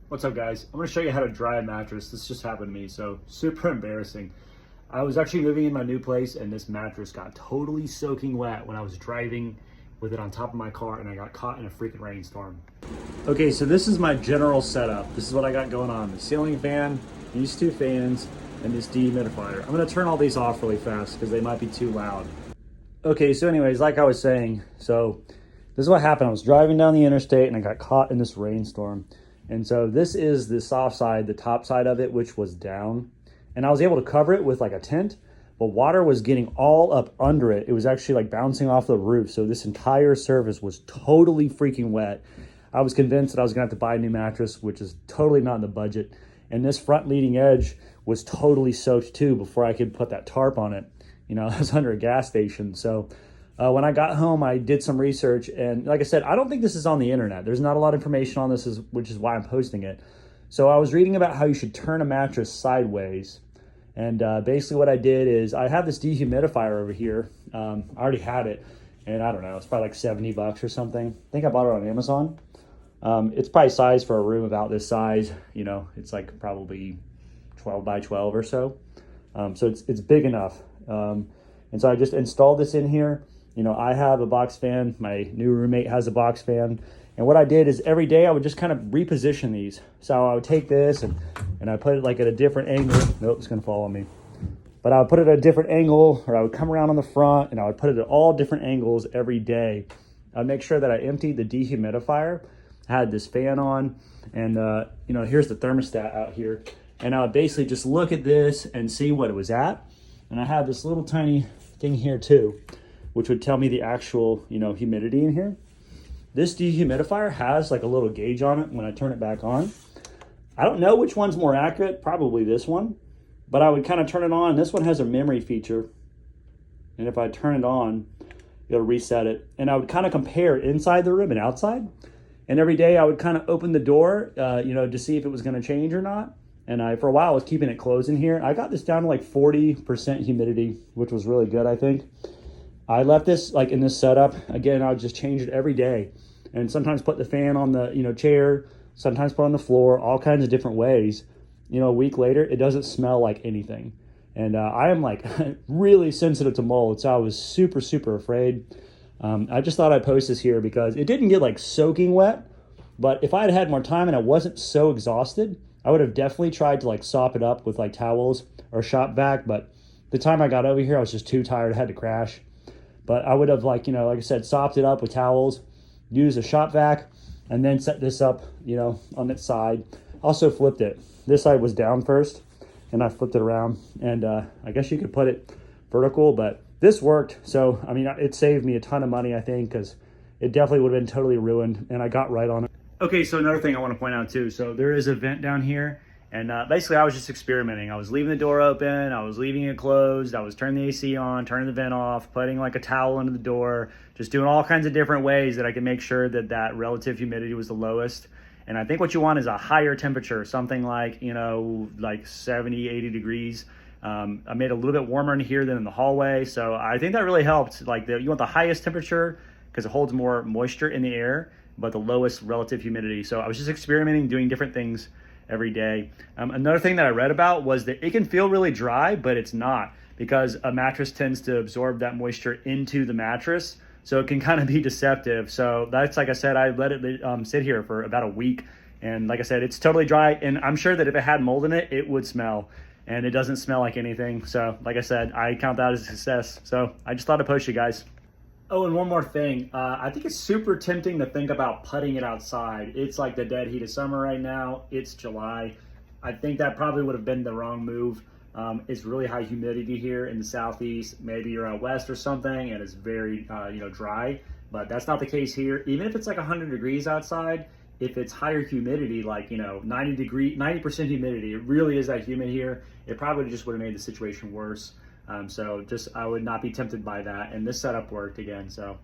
What's up, guys? I'm going to show you how to dry a mattress. This just happened to me, so super embarrassing. I was actually living in my new place and this mattress got totally soaking wet when I was driving with it on top of my car and I got caught in a freaking rainstorm. Okay, so this is my general setup. This is what I got going on. The ceiling fan, these two fans, and this dehumidifier. I'm going to turn all these off really fast because they might be too loud. Okay, so anyways, like I was saying, so this is what happened. I was driving down the interstate and I got caught in this rainstorm. And so this is the soft side, the top side of it, which was down. And I was able to cover it with like a tent, but water was getting all up under it. It was actually like bouncing off the roof. So this entire surface was totally freaking wet. I was convinced that I was gonna have to buy a new mattress, which is totally not in the budget. And this front leading edge was totally soaked too before I could put that tarp on it. You know, I was under a gas station. So when I got home, I did some research, and like I said, I don't think this is on the internet. There's not a lot of information on this, which is why I'm posting it. So I was reading about how you should turn a mattress sideways, and basically what I did is I have this dehumidifier over here. I already had it, and I don't know, it's probably like 70 bucks or something. I think I bought it on Amazon. It's probably sized for a room about this size. You know, it's like probably 12 by 12 or so. So it's big enough. And so I just installed this in here. You know, I have a box fan. My new roommate has a box fan. And what I did is every day I would just kind of reposition these. So I would take this and I put it like at a different angle. Nope, it's gonna fall on me. But I would put it at a different angle, or I would come around on the front and I would put it at all different angles every day. I'd make sure that I emptied the dehumidifier, had this fan on, and you know, here's the thermostat out here. And I would basically just look at this and see what it was at. And I have this little tiny thing here too, which would tell me the actual, you know, humidity in here. This dehumidifier has like a little gauge on it when I turn it back on. I don't know which one's more accurate, probably this one, but I would kind of turn it on. This one has a memory feature. And if I turn it on, it'll reset it. And I would kind of compare inside the room and outside. And every day I would kind of open the door, you know, to see if it was going to change or not. And for a while, I was keeping it closed in here. I got this down to like 40% humidity, which was really good, I think. I left this like in this setup. Again, I would just change it every day. And sometimes put the fan on the, you know, chair, sometimes put on the floor, all kinds of different ways. You know, a week later, it doesn't smell like anything. And I am like really sensitive to mold, so I was super, super afraid. I just thought I'd post this here because it didn't get like soaking wet, but if I had had more time and I wasn't so exhausted, I would have definitely tried to like sop it up with like towels or shop vac, but the time I got over here, I was just too tired, I had to crash. But I would have, like, you know, like I said, sopped it up with towels, used a shop vac, and then set this up, you know, on its side. Also flipped it. This side was down first, and I flipped it around. And I guess you could put it vertical, but this worked. So, I mean, it saved me a ton of money, I think, because it definitely would have been totally ruined, and I got right on it. Okay, so another thing I want to point out, too. So there is a vent down here. And basically, I was just experimenting. I was leaving the door open. I was leaving it closed. I was turning the AC on, turning the vent off, putting like a towel under the door, just doing all kinds of different ways that I could make sure that that relative humidity was the lowest. And I think what you want is a higher temperature, something like, you know, like 70, 80 degrees. I made it a little bit warmer in here than in the hallway. So I think that really helped. Like you want the highest temperature because it holds more moisture in the air, but the lowest relative humidity. So I was just experimenting, doing different things every day. Another thing that I read about was that it can feel really dry, but it's not, because a mattress tends to absorb that moisture into the mattress. So it can kind of be deceptive. So that's, like I said, I let it sit here for about a week. And like I said, it's totally dry. And I'm sure that if it had mold in it, it would smell. And it doesn't smell like anything. So like I said, I count that as a success. So I just thought I'd post you guys. Oh, and one more thing. I think it's super tempting to think about putting it outside. It's like the dead heat of summer right now. It's July. I think that probably would have been the wrong move. It's really high humidity here in the southeast. Maybe you're out west or something and it's very you know, dry, but that's not the case here. Even if it's like 100 degrees outside, if it's higher humidity, like, you know, 90% humidity, it really is that humid here, it probably just would have made the situation worse. So just, I would not be tempted by that. And this setup worked again, so.